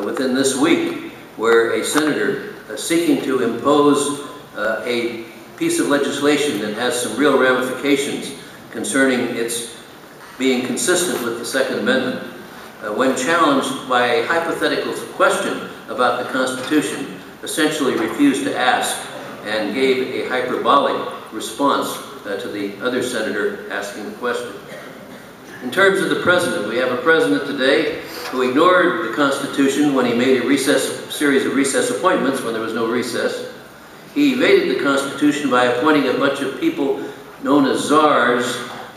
within this week where a senator seeking to impose a piece of legislation that has some real ramifications concerning its being consistent with the Second Amendment, when challenged by a hypothetical question about the Constitution, essentially refused to ask and gave a hyperbolic response to the other senator asking the question. In terms of the president, we have a president today who ignored the Constitution when he made a series of recess appointments when there was no recess. He evaded the Constitution by appointing a bunch of people known as czars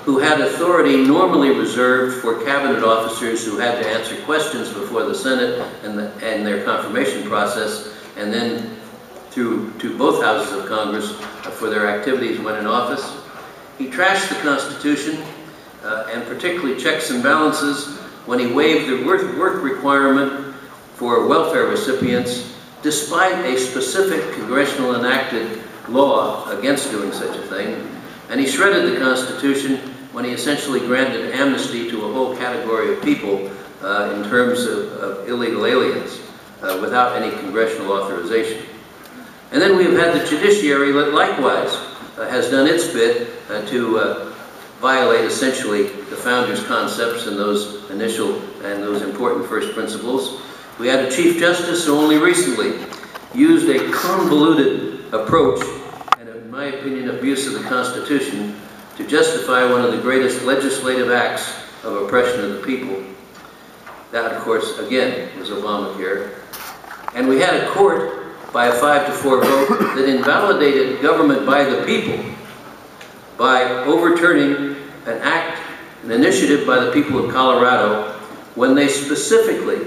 who had authority normally reserved for cabinet officers who had to answer questions before the Senate and their confirmation process, and then to both houses of Congress for their activities when in office. He trashed the Constitution, and particularly checks and balances, when he waived the work requirement for welfare recipients, despite a specific congressional enacted law against doing such a thing. And he shredded the Constitution when he essentially granted amnesty to a whole category of people in terms of illegal aliens without any congressional authorization. And then we've had the judiciary that likewise has done its bit to violate essentially the founders' concepts and those initial and those important first principles. We had a Chief Justice who only recently used a convoluted approach and, in my opinion, abuse of the Constitution to justify one of the greatest legislative acts of oppression of the people. That, of course, again, was Obamacare. And we had a court by a 5-4 vote that invalidated government by the people by overturning an initiative by the people of Colorado when they specifically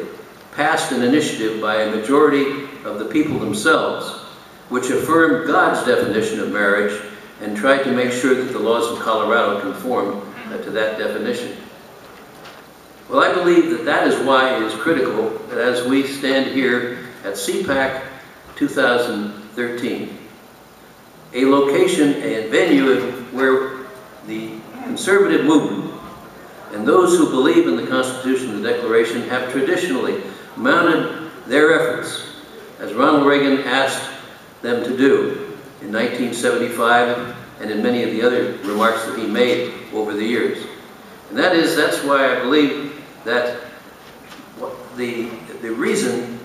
passed an initiative by a majority of the people themselves, which affirmed God's definition of marriage and tried to make sure that the laws of Colorado conform to that definition. Well, I believe that that is why it is critical that as we stand here at CPAC 2013, a location, a venue where the conservative movement and those who believe in the Constitution and the Declaration have traditionally mounted their efforts, as Ronald Reagan asked them to do in 1975 and in many of the other remarks that he made over the years. And that's why I believe that the reason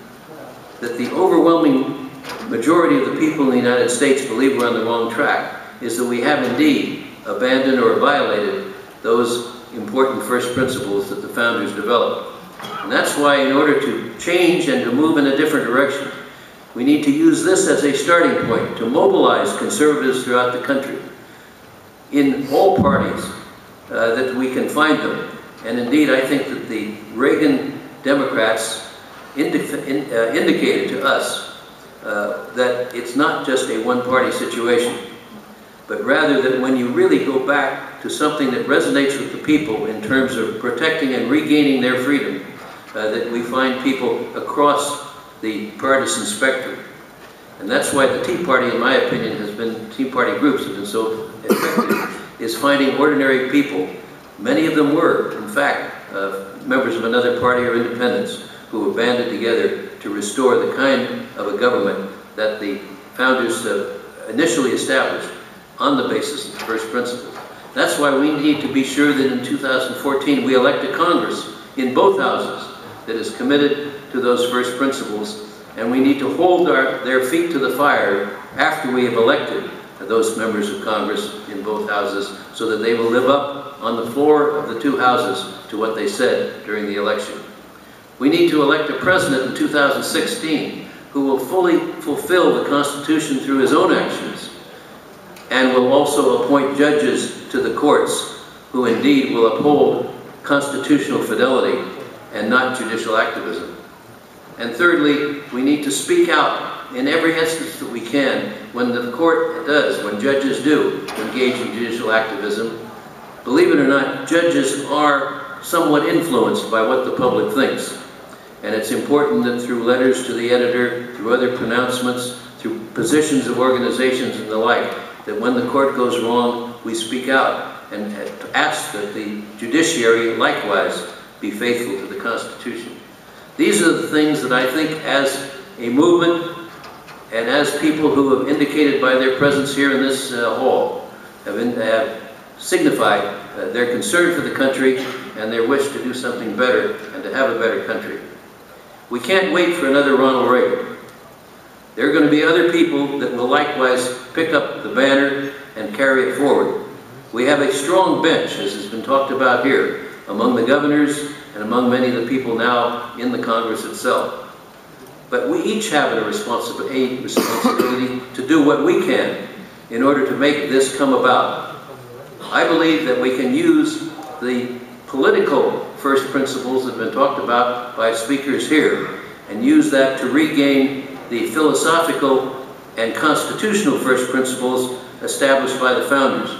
that the overwhelming majority of the people in the United States believe we're on the wrong track is that we have indeed abandoned or violated those important first principles that the founders developed. And that's why, in order to change and to move in a different direction, we need to use this as a starting point to mobilize conservatives throughout the country, in all parties that we can find them. And indeed, I think that the Reagan Democrats indicated to us that it's not just a one-party situation, but rather that when you really go back to something that resonates with the people in terms of protecting and regaining their freedom, that we find people across the partisan spectrum. And that's why the Tea Party, in my opinion, Tea Party groups have been so effective, is finding ordinary people. Many of them were, in fact, members of another party or independents who have banded together to restore the kind of a government that the founders initially established on the basis of the first principles. That's why we need to be sure that in 2014 we elect a Congress in both houses that is committed to those first principles, and we need to hold their feet to the fire after we have elected those members of Congress in both houses so that they will live up on the floor of the two houses to what they said during the election. We need to elect a president in 2016 who will fully fulfill the Constitution through his own actions, and will also appoint judges to the courts who indeed will uphold constitutional fidelity and not judicial activism. And thirdly, we need to speak out in every instance that we can when the court does, when judges do engage in judicial activism. Believe it or not, judges are somewhat influenced by what the public thinks. And it's important that through letters to the editor, through other pronouncements, through positions of organizations and the like, that when the court goes wrong, we speak out and ask that the judiciary likewise be faithful to the Constitution. These are the things that I think, as a movement and as people who have indicated by their presence here in this hall, have signified their concern for the country and their wish to do something better and to have a better country. We can't wait for another Ronald Reagan. There are going to be other people that will likewise pick up the banner and carry it forward. We have a strong bench, as has been talked about here, among the governors and among many of the people now in the Congress itself. But we each have a responsibility to do what we can in order to make this come about. I believe that we can use the political first principles that have been talked about by speakers here and use that to regain the philosophical and constitutional first principles established by the founders.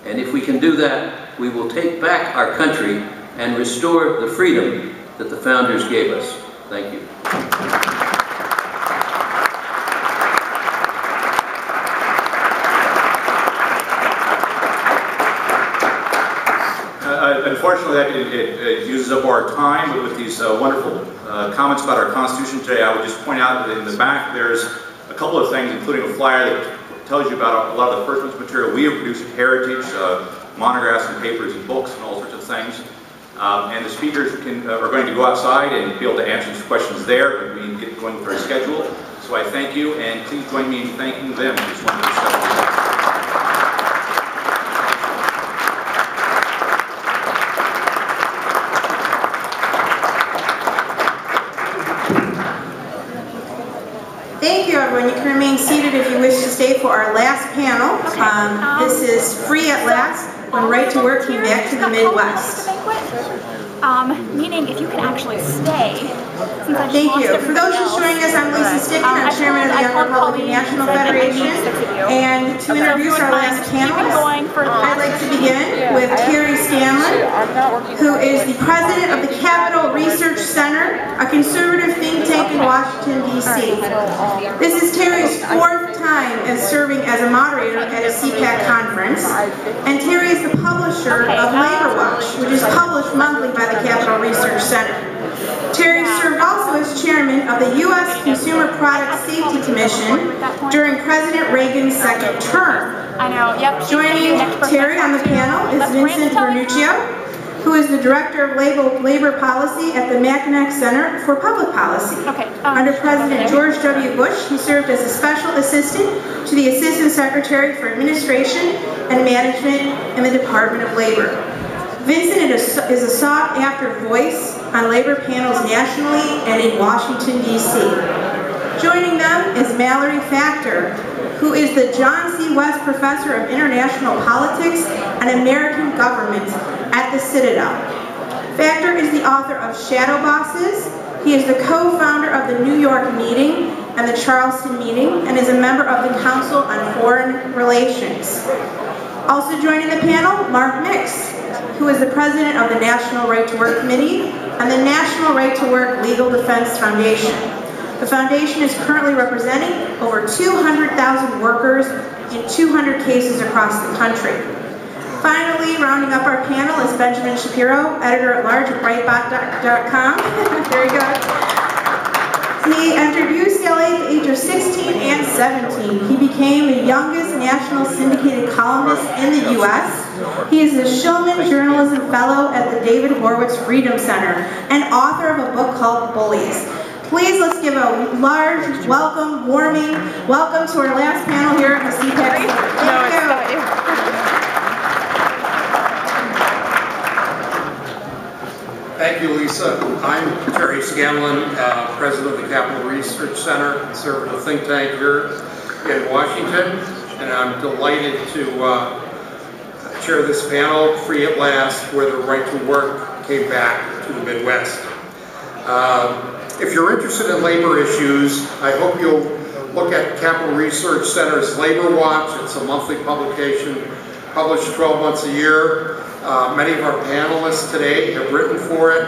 And if we can do that, we will take back our country and restore the freedom that the founders gave us. Thank you. Unfortunately, it uses up our time, but with these wonderful comments about our Constitution today, I would just point out that in the back there's a couple of things, including a flyer that tells you about a lot of the first material we have produced at Heritage, monographs and papers and books and all sorts of things. And the speakers are going to go outside and be able to answer these questions there, but we get going with our schedule. So I thank you, and please join me in thanking them for this wonderful discussion. Thank you, everyone. You can remain seated if you wish to stay for our last panel. This is Free at Last, when Right to Work came back to the Midwest. Meaning if you can actually stay. Thank you. For those just joining us, I'm Lisa Sticken. I'm chairman of the Young Republican National Federation. And to introduce our last panelist, I'd like to begin with Terry Scanlon, who is the president of the Capital Research Center, a conservative think tank in Washington, D.C. This is Terry's fourth time as serving as a moderator at a CPAC conference. And Terry is the publisher of Labor Watch, which is published monthly by the Capital Research Center. Terry served also as chairman of the U.S. Consumer Product Safety Commission during President Reagan's second term. Joining Terry on the panel is Vincent Vernuccio, who is the Director of Labor Policy at the Mackinac Center for Public Policy. Under President George W. Bush, he served as a special assistant to the Assistant Secretary for Administration and Management in the Department of Labor. Vincent is a sought-after voice on labor panels nationally and in Washington, D.C. Joining them is Mallory Factor, who is the John C. West Professor of International Politics and American Government at the Citadel. Factor is the author of Shadow Bosses. He is the co-founder of the New York Meeting and the Charleston Meeting, and is a member of the Council on Foreign Relations. Also joining the panel, Mark Meese, who is the president of the National Right to Work Committee and the National Right to Work Legal Defense Foundation. The foundation is currently representing over 200,000 workers in 200 cases across the country. Finally, rounding up our panel is Benjamin Shapiro, editor-at-large at Breitbart.com. Very good. He entered UCLA at the age of 16 and 17. He became the youngest national syndicated columnist in the U.S. He is the Shulman Journalism Fellow at the David Horowitz Freedom Center and author of a book called Bullies. Please, let's give a large, welcome, warming welcome to our last panel here at the CPAC. Thank you. Thank you, Lisa. I'm Terry Scanlon, president of the Capital Research Center, conservative think tank here in Washington, and I'm delighted to chair this panel, Free at Last, where the right to work came back to the Midwest. If you're interested in labor issues, I hope you'll look at Capital Research Center's Labor Watch. It's a monthly publication published 12 months a year. Many of our panelists today have written for it.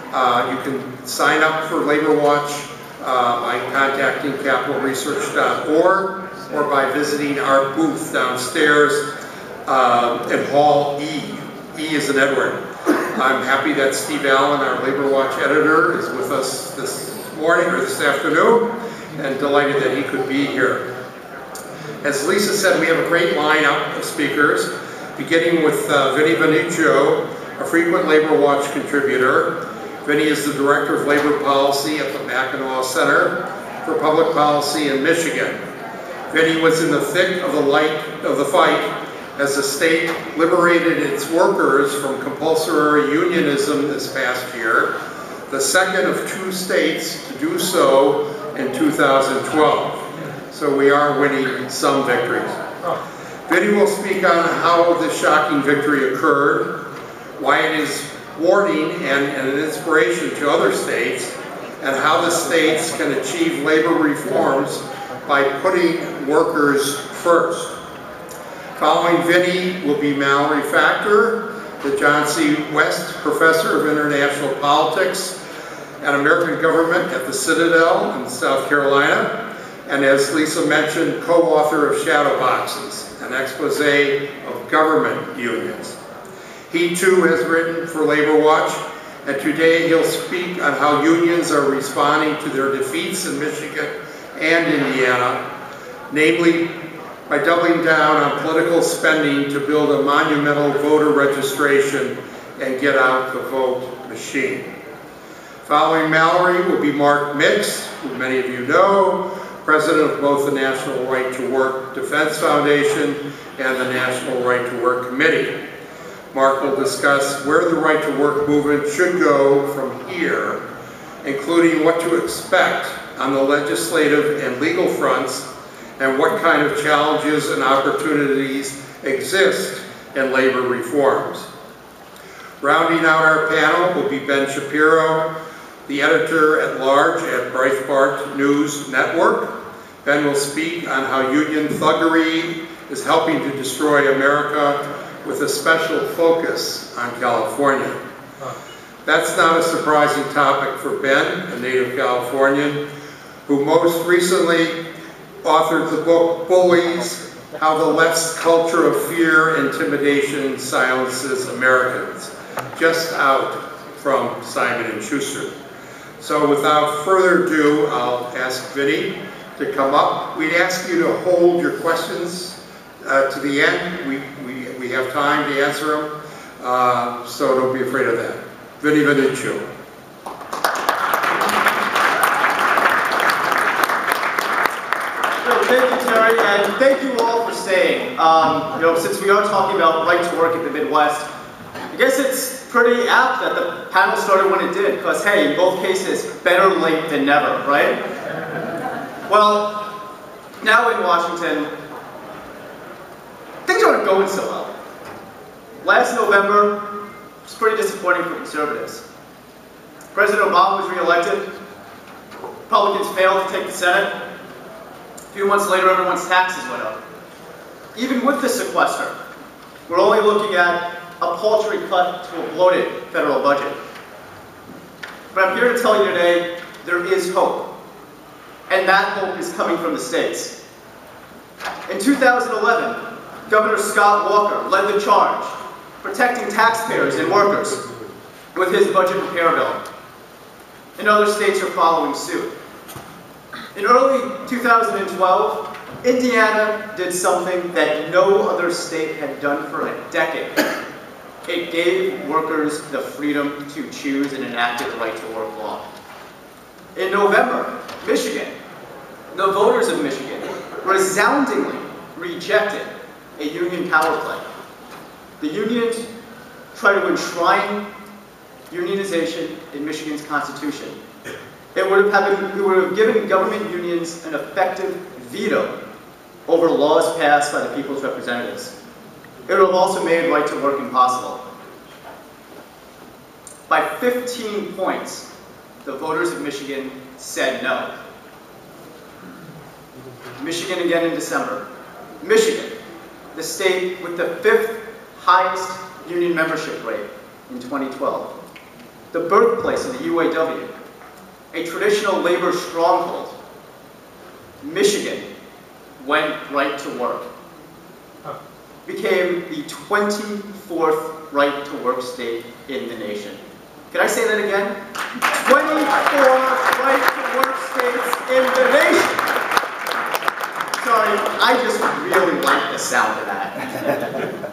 You can sign up for Labor Watch by contacting capitalresearch.org or by visiting our booth downstairs in Hall E. E is in Edward. I'm happy that Steve Allen, our Labor Watch editor, is with us this morning or this afternoon, and delighted that he could be here. As Lisa said, we have a great lineup of speakers, beginning with Vinnie Venuccio, a frequent Labor Watch contributor. Vinnie is the Director of Labor Policy at the Mackinac Center for Public Policy in Michigan. Vinnie was in the thick of the fight as the state liberated its workers from compulsory unionism this past year, the second of 2 states to do so in 2012. So we are winning some victories. Vinnie will speak on how this shocking victory occurred, why it is warning and an inspiration to other states, and how the states can achieve labor reforms by putting workers first. Following Vinnie will be Mallory Factor, the John C. West Professor of International Politics and American Government at the Citadel in South Carolina, and as Lisa mentioned, co-author of Shadow Boxes, an expose of government unions. He too has written for Labor Watch, and today he'll speak on how unions are responding to their defeats in Michigan and Indiana, namely by doubling down on political spending to build a monumental voter registration and get out the vote machine. Following Mallory will be Mark Meese, who many of you know, president of both the National Right to Work Defense Foundation and the National Right to Work Committee. Mark will discuss where the right to work movement should go from here, including what to expect on the legislative and legal fronts, and what kind of challenges and opportunities exist in labor reforms. Rounding out our panel will be Ben Shapiro, the editor-at-large at Breitbart News Network. Ben will speak on how union thuggery is helping to destroy America with a special focus on California. That's not a surprising topic for Ben, a native Californian, who most recently authored the book Bullies, How the Left's Culture of Fear, Intimidation Silences Americans, just out from Simon & Schuster. So without further ado, I'll ask Vinnie to come up. We'd ask you to hold your questions to the end. We have time to answer them, so don't be afraid of that. Vinnie Venuccio. Thank you, Terry, and thank you all for staying. Since we are talking about right to work in the Midwest, I guess it's pretty apt that the panel started when it did, because hey, in both cases, better late than never, right? Well, now in Washington, things aren't going so well. Last November was pretty disappointing for conservatives. President Obama was reelected. Republicans failed to take the Senate. A few months later, everyone's taxes went up. Even with the sequester, we're only looking at a paltry cut to a bloated federal budget. But I'm here to tell you today, there is hope. And that hope is coming from the states. In 2011, Governor Scott Walker led the charge, protecting taxpayers and workers with his budget repair bill. And other states are following suit. In early 2012, Indiana did something that no other state had done for a decade. It gave workers the freedom to choose and enacted the right to work law. In November, Michigan, the voters of Michigan resoundingly rejected a union power play. The unions try to enshrine unionization in Michigan's constitution. It would have given government unions an effective veto over laws passed by the people's representatives. It would have also made right to work impossible. By 15 points, the voters of Michigan said no. Michigan again in December. Michigan, the state with the 5th highest union membership rate in 2012. The birthplace of the UAW, a traditional labor stronghold. Michigan went right to work. Became the 24th right-to-work state in the nation. Can I say that again? 24 right-to-work states in the nation. Sorry, I just really like the sound of that.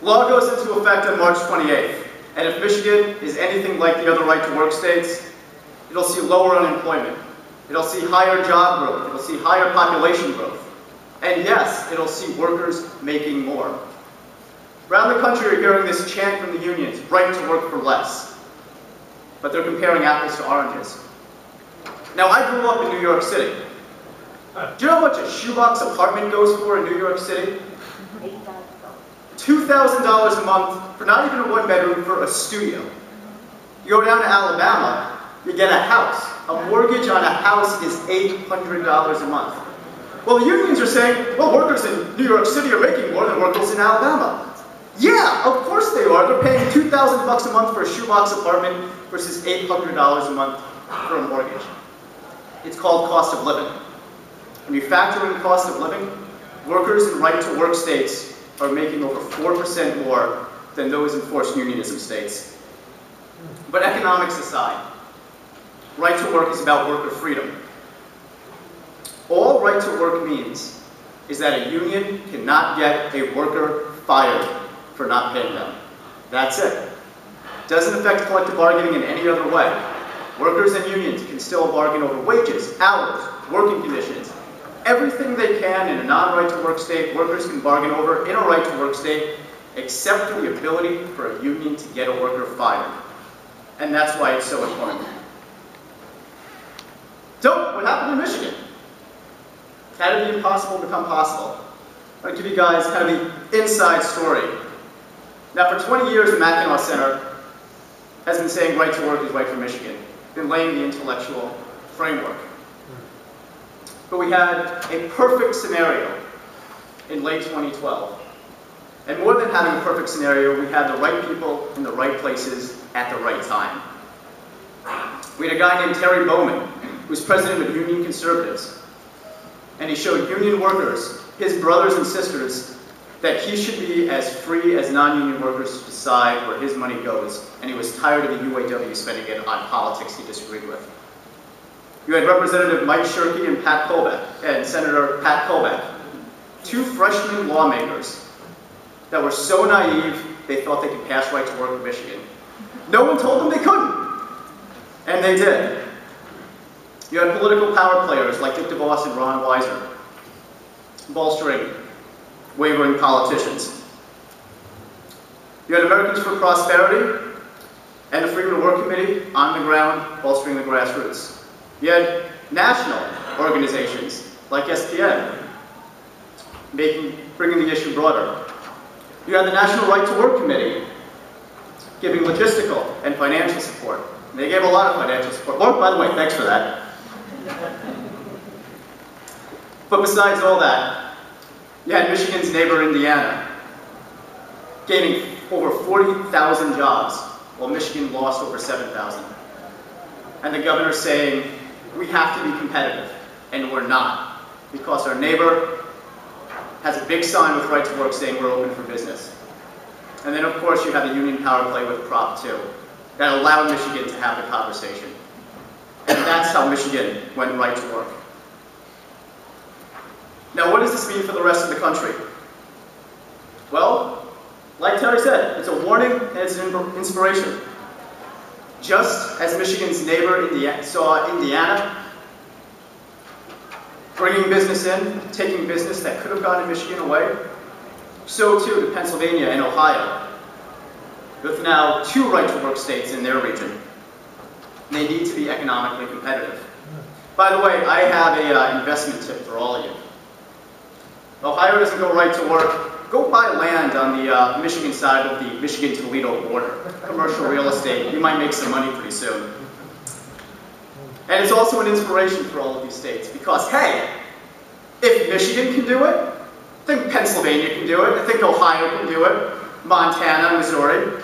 Law goes into effect on March 28th, and if Michigan is anything like the other right-to-work states, it'll see lower unemployment. It'll see higher job growth. It'll see higher population growth. And yes, it'll see workers making more. Around the country, you're hearing this chant from the unions, right to work for less. But they're comparing apples to oranges. Now, I grew up in New York City. Do you know how much a shoebox apartment goes for in New York City? $2,000 a month for not even a one-bedroom, for a studio. You go down to Alabama, you get a house. A mortgage on a house is $800 a month. Well, the unions are saying, well, workers in New York City are making more than workers in Alabama. Yeah, of course they are. They're paying $2,000 a month for a shoebox apartment versus $800 a month for a mortgage. It's called cost of living. When you factor in cost of living, workers in right-to-work states are making over 4% more than those in forced unionism states. But economics aside, right-to-work is about worker freedom. All right-to-work means is that a union cannot get a worker fired for not paying them. That's it. Doesn't affect collective bargaining in any other way. Workers and unions can still bargain over wages, hours, working conditions. Everything they can in a non-right-to-work state, workers can bargain over in a right-to-work state, except for the ability for a union to get a worker fired. And that's why it's so important. So, what happened in Michigan? How did the impossible become possible? I'll give you guys kind of the inside story. Now, for 20 years, the Mackinac Center has been saying right to work is right for Michigan, been laying the intellectual framework. But we had a perfect scenario in late 2012. And more than having a perfect scenario, we had the right people in the right places at the right time. We had a guy named Terry Bowman, who was president of Union Conservatives. And he showed union workers, his brothers and sisters, that he should be as free as non-union workers to decide where his money goes. And he was tired of the UAW spending it on politics he disagreed with. You had Representative Mike Shirkey and Pat Colbeck, and Senator Pat Colbeck, two freshman lawmakers that were so naive they thought they could pass right to work in Michigan. No one told them they couldn't, and they did. You had political power players like Dick DeVos and Ron Weiser, bolstering wavering politicians. You had Americans for Prosperity and the Freedom to Work Committee on the ground, bolstering the grassroots. You had national organizations like SPN, bringing the issue broader. You had the National Right to Work Committee, giving logistical and financial support. And they gave a lot of financial support. Oh, by the way, thanks for that. But besides all that, you had Michigan's neighbor, Indiana, gaining over 40,000 jobs, while Michigan lost over 7,000. And the governor saying, we have to be competitive, and we're not, because our neighbor has a big sign with right to work saying we're open for business. And then, of course, you have the union power play with Prop 2 that allowed Michigan to have the conversation. And that's how Michigan went right to work. Now, what does this mean for the rest of the country? Well, like Terry said, it's a warning and it's an inspiration. Just as Michigan's neighbor saw Indiana bringing business in, taking business that could have gone to Michigan away, so too to Pennsylvania and Ohio, with now 2 right-to-work states in their region. They need to be economically competitive. By the way, I have an investment tip for all of you. Ohio doesn't go right to work. Go buy land on the Michigan side of the Michigan-Toledo border. Commercial real estate. You might make some money pretty soon. And it's also an inspiration for all of these states because, hey, if Michigan can do it, I think Pennsylvania can do it. I think Ohio can do it. Montana, Missouri.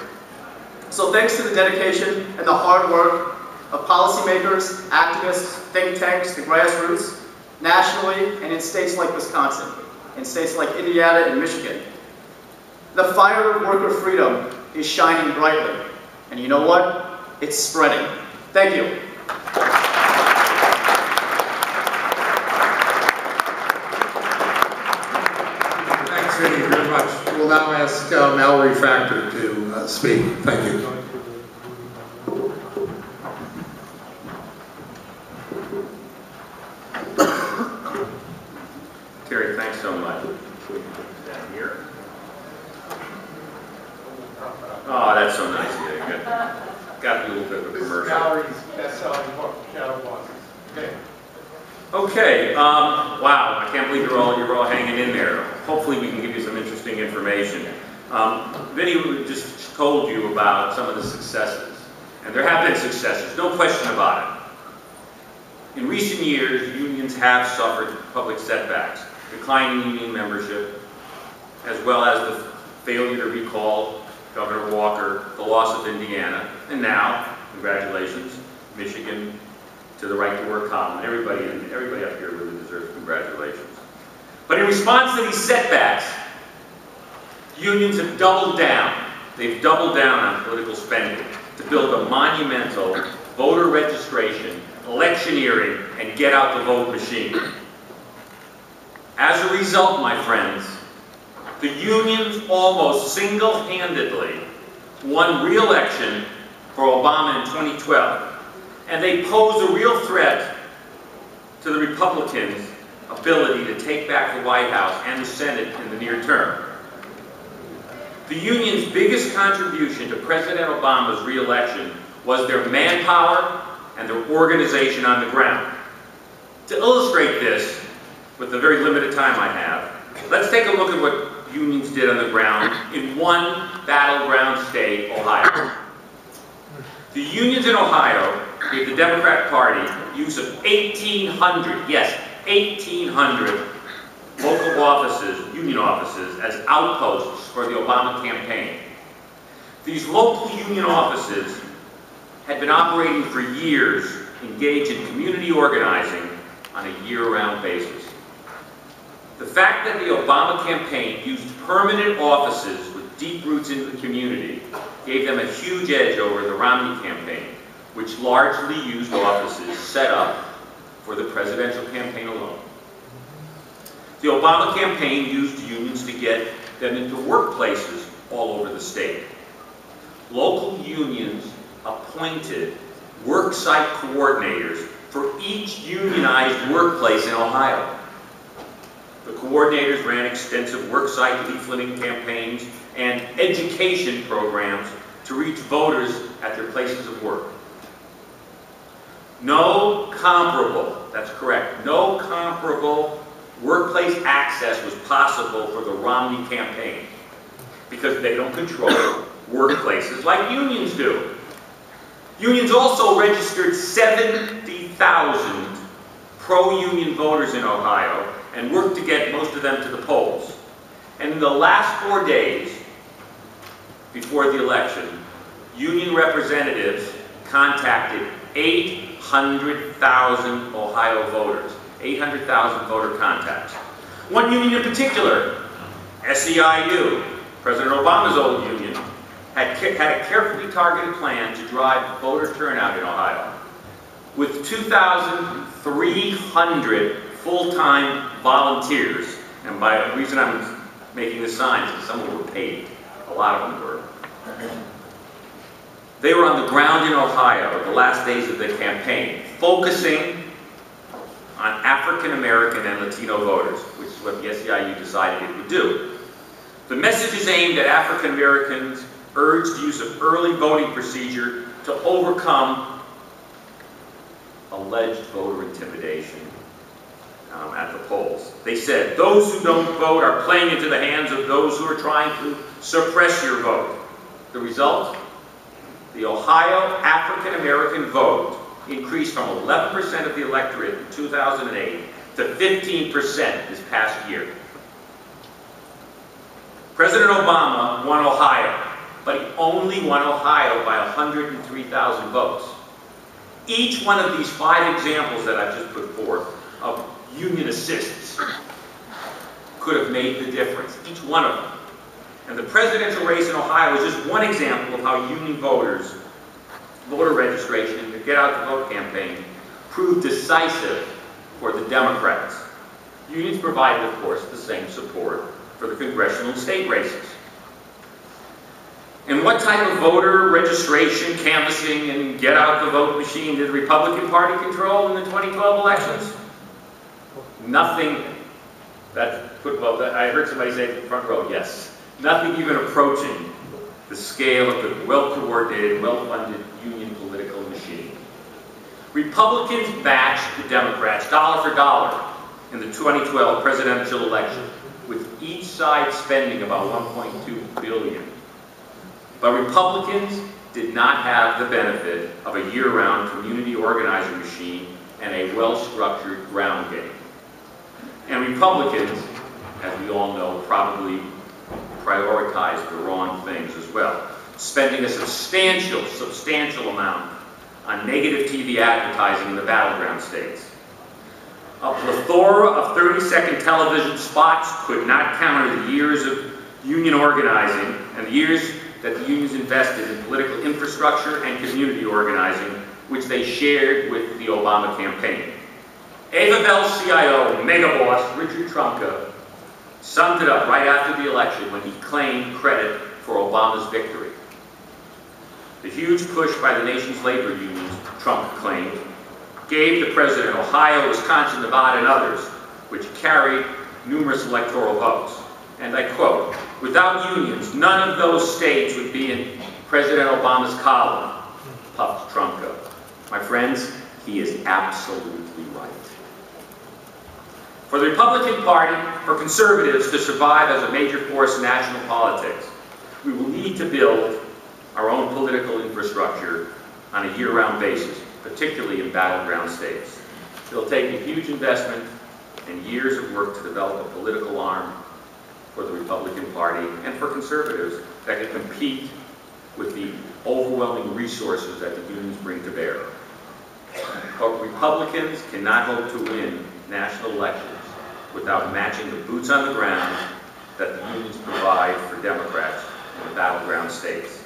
So thanks to the dedication and the hard work of policymakers, activists, think tanks, the grassroots, nationally and in states like Wisconsin, in states like Indiana and Michigan, The fire of worker freedom is shining brightly. And you know what? It's spreading. Thank you. Thanks, Vinny, very much. We'll now ask Mallory Factor to speak. Thank you. Terry, thanks so much. Down here. Oh, that's so nice of you. Got a little bit of a commercial. Mallory's best-selling book, Shadow Bosses. Okay. Okay. Wow. I can't believe you're all hanging in there. Hopefully, we can give you some interesting information. Vinny just told you about some of the successes, and there have been successes, no question about it. In recent years, unions have suffered public setbacks, declining union membership, as well as the failure to recall Governor Walker, the loss of Indiana, and now, congratulations, Michigan to the right to work column. Everybody up here really deserves congratulations. But in response to these setbacks, unions have doubled down. They've doubled down on political spending to build a monumental voter registration, electioneering, and get out the vote machine. As a result, my friends, the unions almost single-handedly won re-election for Obama in 2012, and they pose a real threat to the Republicans' ability to take back the White House and the Senate in the near term. The union's biggest contribution to President Obama's re-election was their manpower and their organization on the ground. To illustrate this, with the very limited time I have, let's take a look at what unions did on the ground in one battleground state, Ohio. The unions in Ohio gave the Democratic Party use of 1,800, yes, 1,800 local offices, union offices, as outposts for the Obama campaign. These local union offices had been operating for years, engaged in community organizing on a year-round basis. The fact that the Obama campaign used permanent offices with deep roots into the community gave them a huge edge over the Romney campaign, which largely used offices set up for the presidential campaign alone. The Obama campaign used unions to get them into workplaces all over the state. Local unions appointed worksite coordinators for each unionized workplace in Ohio. The coordinators ran extensive worksite leafleting campaigns and education programs to reach voters at their places of work. No comparable, that's correct, no comparable workplace access was possible for the Romney campaign because they don't control workplaces like unions do. Unions also registered 70,000 pro-union voters in Ohio and worked to get most of them to the polls. And in the last 4 days before the election, union representatives contacted 800,000 Ohio voters, 800,000 voter contacts. One union in particular, SEIU, President Obama's old union, had a carefully targeted plan to drive voter turnout in Ohio. With 2,300 full-time volunteers, and by the reason I'm making this sign is some of them were paid, a lot of them were. They were on the ground in Ohio the last days of the campaign, focusing on African American and Latino voters, which is what the SEIU decided it would do. The message is aimed at African Americans, urged use of early voting procedure to overcome alleged voter intimidation at the polls. They said, those who don't vote are playing into the hands of those who are trying to suppress your vote. The result? The Ohio African American vote increased from 11% of the electorate in 2008 to 15% this past year. President Obama won Ohio, but he only won Ohio by 103,000 votes. Each one of these 5 examples that I've just put forth of union assists could have made the difference, each one of them. And the presidential race in Ohio is just one example of how union voters, voter registration, and the Get Out the Vote campaign proved decisive for the Democrats. Unions provided, of course, the same support for the congressional and state races. And what type of voter registration, canvassing, and Get Out the Vote machine did the Republican Party control in the 2012 elections? Nothing I heard somebody say in the front row, yes. Nothing even approaching the scale of the well-coordinated, well-funded union political machine. Republicans matched the Democrats dollar for dollar in the 2012 presidential election, with each side spending about $1.2 billion. But Republicans did not have the benefit of a year-round community organizing machine and a well-structured ground game. And Republicans, as we all know, probably prioritized the wrong things as well, spending a substantial amount on negative TV advertising in the battleground states. A plethora of 30-second television spots could not counter the years of union organizing and the years that the unions invested in political infrastructure and community organizing, which they shared with the Obama campaign. Ava Bell's CIO, mega boss, Richard Trumka, summed it up right after the election when he claimed credit for Obama's victory. The huge push by the nation's labor unions, Trump claimed, gave the president Ohio, Wisconsin, Nevada, and others, which carried numerous electoral votes. And I quote, "Without unions, none of those states would be in President Obama's column," puffed Trumka. My friends, he is absolutely right. For the Republican Party, for conservatives to survive as a major force in national politics, we will need to build our own political infrastructure on a year-round basis, particularly in battleground states. It'll take a huge investment and years of work to develop a political arm for the Republican Party and for conservatives that can compete with the overwhelming resources that the unions bring to bear. But Republicans cannot hope to win national elections without matching the boots on the ground that the unions provide for Democrats in the battleground states.